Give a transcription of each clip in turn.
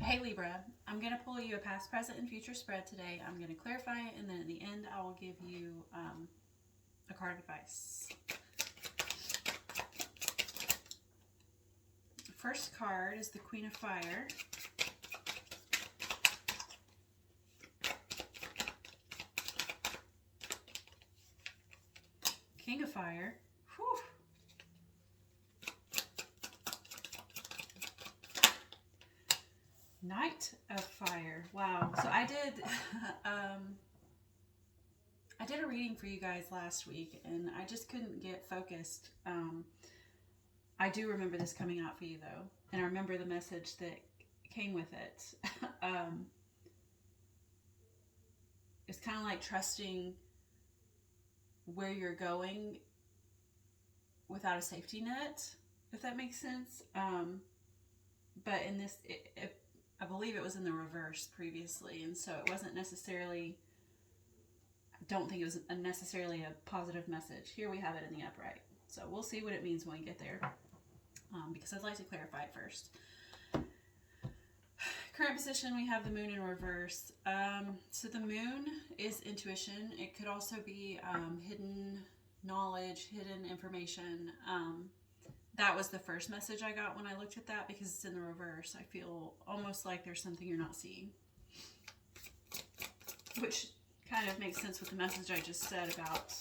Hey Libra, I'm going to pull you a past, present, and future spread today. I'm going to clarify it, and then at the end, I will give you a card of advice. First card is the Queen of Fire. King of Fire. Whew. Knight of Fire. Wow. So I did I did a reading for you guys last week, and I just couldn't get focused. I do remember this coming out for you though, and I remember the message that came with it. It's kind of like trusting where you're going without a safety net, if that makes sense. But in this, I believe it was in the reverse previously, and so it wasn't necessarily. I don't think it was necessarily a positive message. Here we have it in the upright, so we'll see what it means when we get there. Because I'd like to clarify it first. Current position, we have the moon in reverse. So the moon is intuition. It could also be hidden knowledge, hidden information. That was the first message I got when I looked at that, because it's in the reverse. I feel almost like there's something you're not seeing, which kind of makes sense with the message I just said about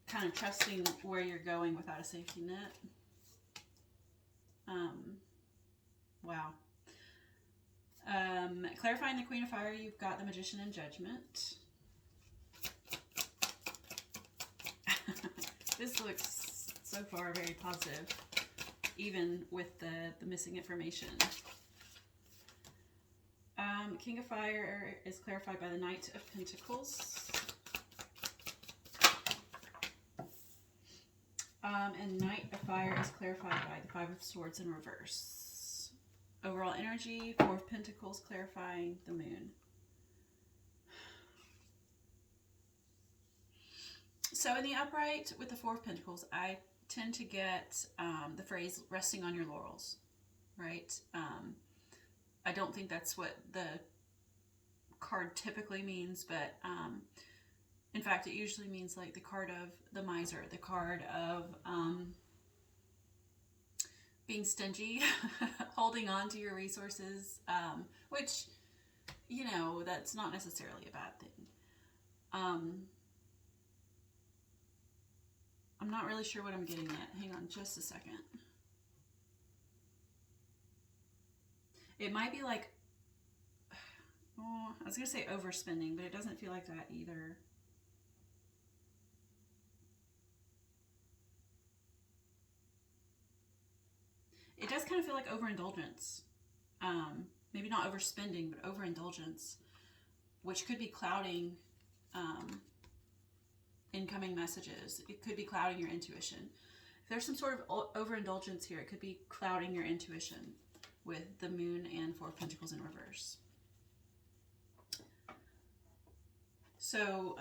kind of trusting where you're going without a safety net. Wow. Clarifying the Queen of Fire, you've got the Magician and Judgment. This looks so far very positive, even with the missing information. King of Fire is clarified by the Knight of Pentacles. And Knight of Fire is clarified by the Five of Swords in reverse. Overall energy, Four of Pentacles clarifying the moon. So in the upright with the Four of Pentacles, I tend to get the phrase resting on your laurels, right? I don't think that's what the card typically means, but in fact, it usually means like the card of the miser, the card of being stingy, holding on to your resources, which, you know, that's not necessarily a bad thing. I'm not really sure what I'm getting at. Hang on just a second. It might be like, I was going to say overspending, but it doesn't feel like that either. It does kind of feel like overindulgence. Maybe not overspending, but overindulgence, which could be clouding incoming messages. It could be clouding your intuition. If there's some sort of overindulgence here, it could be clouding your intuition with the moon and Four of Pentacles in reverse. So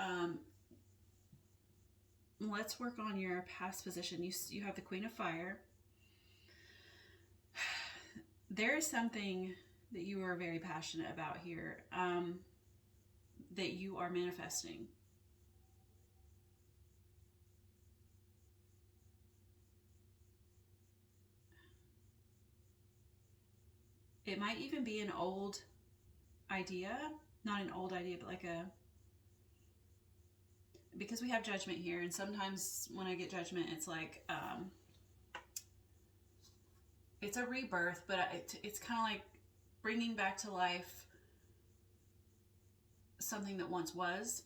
let's work on your past position. You have the Queen of Fire. There is something that you are very passionate about here, that you are manifesting. It might even be an old idea, not an old idea, but like because we have Judgment here, and sometimes when I get Judgment, it's like, it's a rebirth, but it's kind of like bringing back to life something that once was.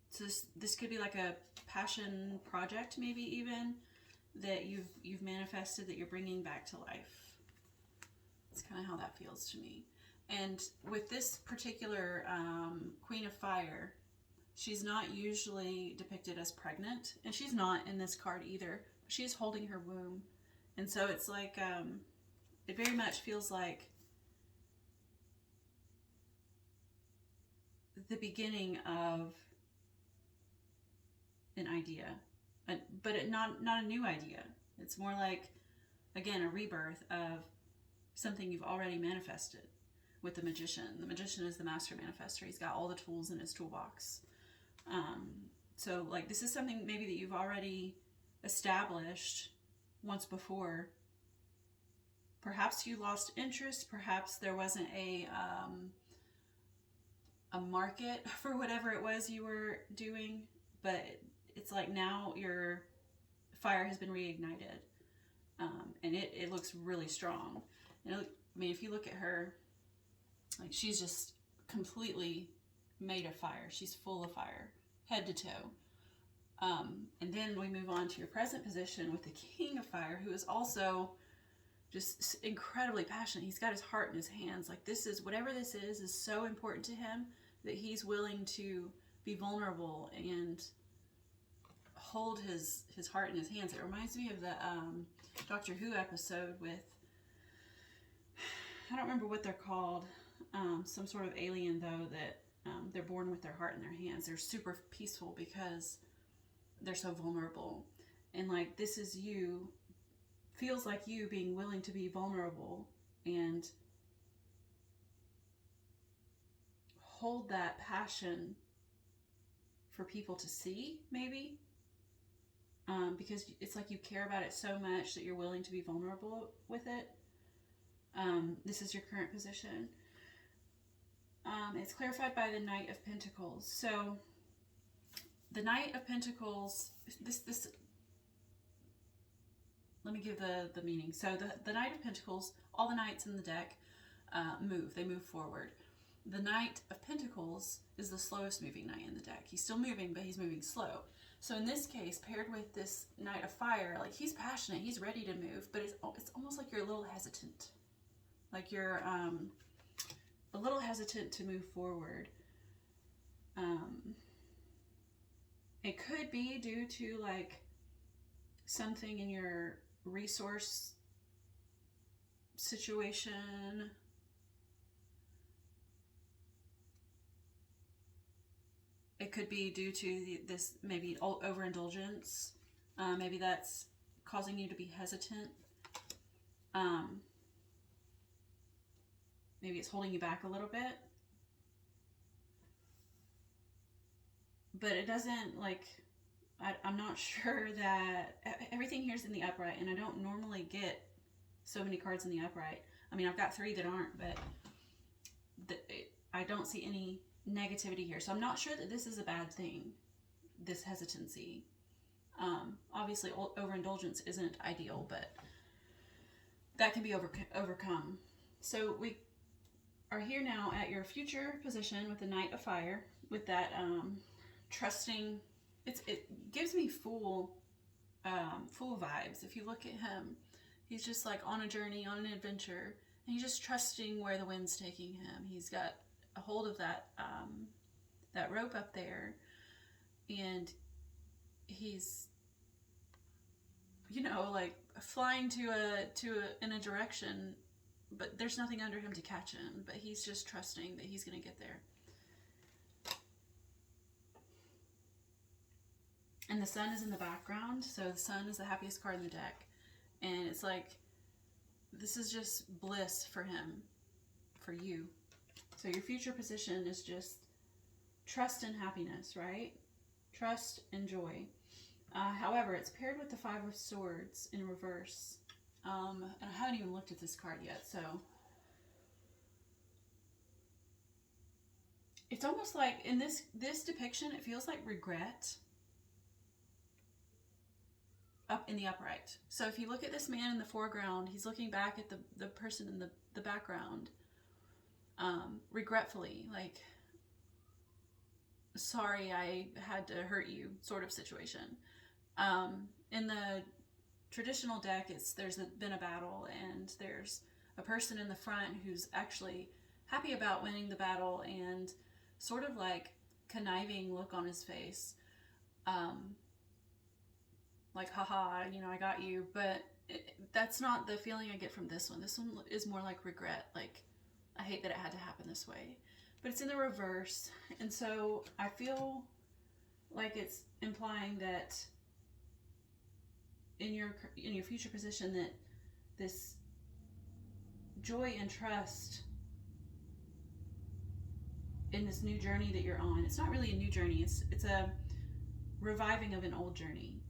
So this could be like a passion project, maybe even, that you've manifested, that you're bringing back to life. It's kind of how that feels to me. And with this particular Queen of Fire, she's not usually depicted as pregnant, and she's not in this card either. But she's holding her womb, and so it's like it very much feels like the beginning of an idea, but not a new idea. It's more like, again, a rebirth of something you've already manifested with the Magician. The Magician is the master manifestor. He's got all the tools in his toolbox. So like this is something maybe that you've already established once before. Perhaps you lost interest. Perhaps there wasn't a market for whatever it was you were doing. But it's like now your fire has been reignited. And it looks really strong. And I mean, if you look at her, like she's just completely made of fire. She's full of fire, head to toe. And then we move on to your present position with the King of Fire, who is also just incredibly passionate. He's got his heart in his hands. Like this is, whatever this is so important to him that he's willing to be vulnerable and hold his heart in his hands. It reminds me of the Doctor Who episode with, I don't remember what they're called, some sort of alien though that they're born with their heart in their hands. They're super peaceful because they're so vulnerable. And like this is you, feels like you being willing to be vulnerable and hold that passion for people to see, maybe. Because it's like you care about it so much that you're willing to be vulnerable with it. This is your current position. It's clarified by the Knight of Pentacles. So the Knight of Pentacles, this let me give the meaning. So the Knight of Pentacles, all the knights in the deck move. They move forward. The Knight of Pentacles is the slowest moving knight in the deck. He's still moving, but he's moving slow. So in this case, paired with this Knight of Fire, like he's passionate, he's ready to move, but it's almost like you're a little hesitant. Like you're a little hesitant to move forward. It could be due to like something in your resource situation. It could be due to this maybe overindulgence. Maybe that's causing you to be hesitant. Maybe it's holding you back a little bit. But it doesn't, like, I'm not sure that everything here's in the upright, and I don't normally get so many cards in the upright. I mean, I've got 3 that aren't, but I don't see any negativity here. So I'm not sure that this is a bad thing, this hesitancy. Obviously, overindulgence isn't ideal, but that can be overcome. So we are here now at your future position with the Knight of Fire, with that trusting. It gives me full vibes. If you look at him, he's just like on a journey, on an adventure, and he's just trusting where the wind's taking him. He's got a hold of that rope up there, and he's, you know, like flying in a direction, but there's nothing under him to catch him. But he's just trusting that he's going to get there. And the sun is in the background, so the sun is the happiest card in the deck. And it's like, this is just bliss for him, for you. So your future position is just trust and happiness, right? Trust and joy. However, it's paired with the 5 of Swords in reverse. And I haven't even looked at this card yet, so. It's almost like, in this depiction, it feels like regret. Up in the upright. So if you look at this man in the foreground, he's looking back at the person in the background, regretfully, like, sorry I had to hurt you sort of situation. In the traditional deck, there's been a battle, and there's a person in the front who's actually happy about winning the battle and sort of like conniving look on his face. Like, haha, you know, I got you. But that's not the feeling I get from this one. This one is more like regret. Like, I hate that it had to happen this way. But it's in the reverse. And so I feel like it's implying that in your future position, that this joy and trust in this new journey that you're on. It's not really a new journey. It's a reviving of an old journey.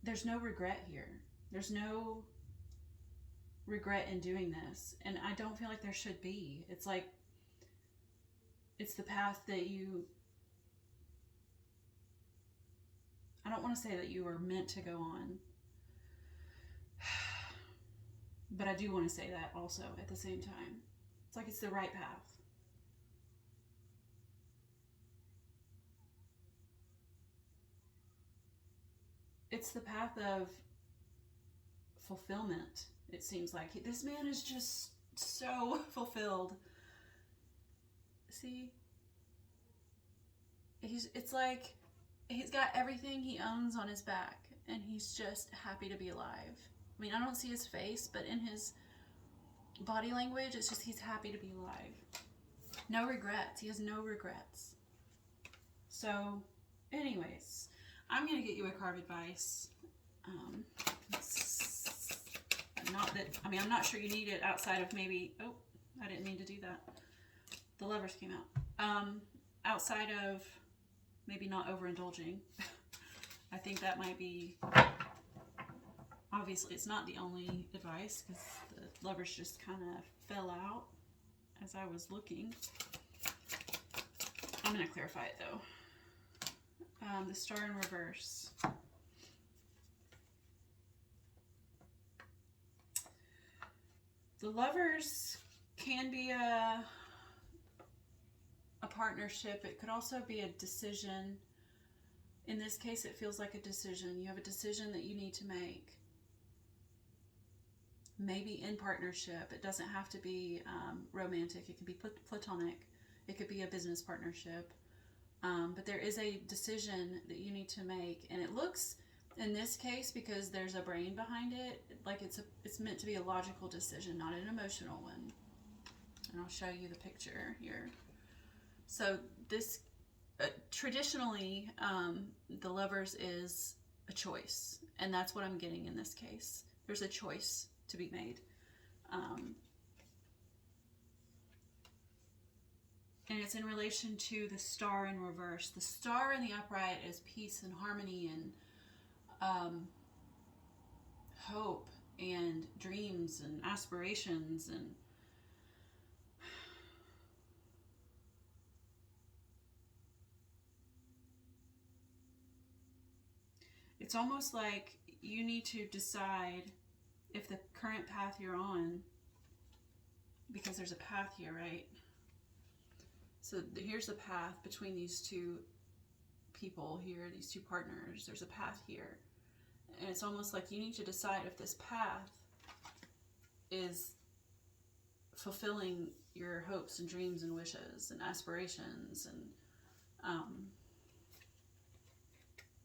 There's no regret here. There's no regret in doing this. And I don't feel like there should be. It's like, it's the path that I don't want to say that you were meant to go on, but I do want to say that also at the same time. It's like it's the right path. It's the path of fulfillment, it seems like. This man is just so fulfilled. See? It's like he's got everything he owns on his back, and he's just happy to be alive. I mean, I don't see his face, but in his body language, it's just he's happy to be alive. No regrets. He has no regrets. So, anyways, I'm going to get you a card advice. Not that, I mean, I'm not sure you need it outside of maybe, oh, I didn't mean to do that. The Lovers came out. Outside of maybe not overindulging. I think that might be, obviously it's not the only advice, because the Lovers just kind of fell out as I was looking. I'm going to clarify it though. The Star in reverse. The Lovers can be a partnership. It could also be a decision. In this case, it feels like a decision. You have a decision that you need to make. Maybe in partnership. It doesn't have to be romantic. It can be platonic. It could be a business partnership. But there is a decision that you need to make. And it looks, in this case, because there's a brain behind it, like it's meant to be a logical decision, not an emotional one. And I'll show you the picture here. So this, traditionally, the Lovers is a choice. And that's what I'm getting in this case. There's a choice to be made. And it's in relation to the Star in reverse. The Star in the upright is peace and harmony and hope and dreams and aspirations, and it's almost like you need to decide if the current path you're on, because there's a path here, right? So here's the path between these two people here, these two partners. There's a path here. And it's almost like you need to decide if this path is fulfilling your hopes and dreams and wishes and aspirations. And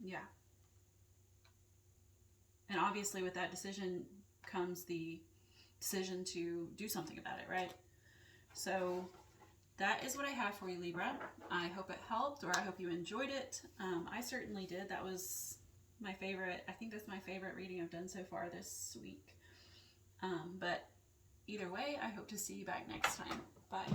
yeah. And obviously with that decision comes the decision to do something about it, right? So that is what I have for you, Libra. I hope it helped, or I hope you enjoyed it. I certainly did. That was my favorite. I think that's my favorite reading I've done so far this week. But either way, I hope to see you back next time. Bye.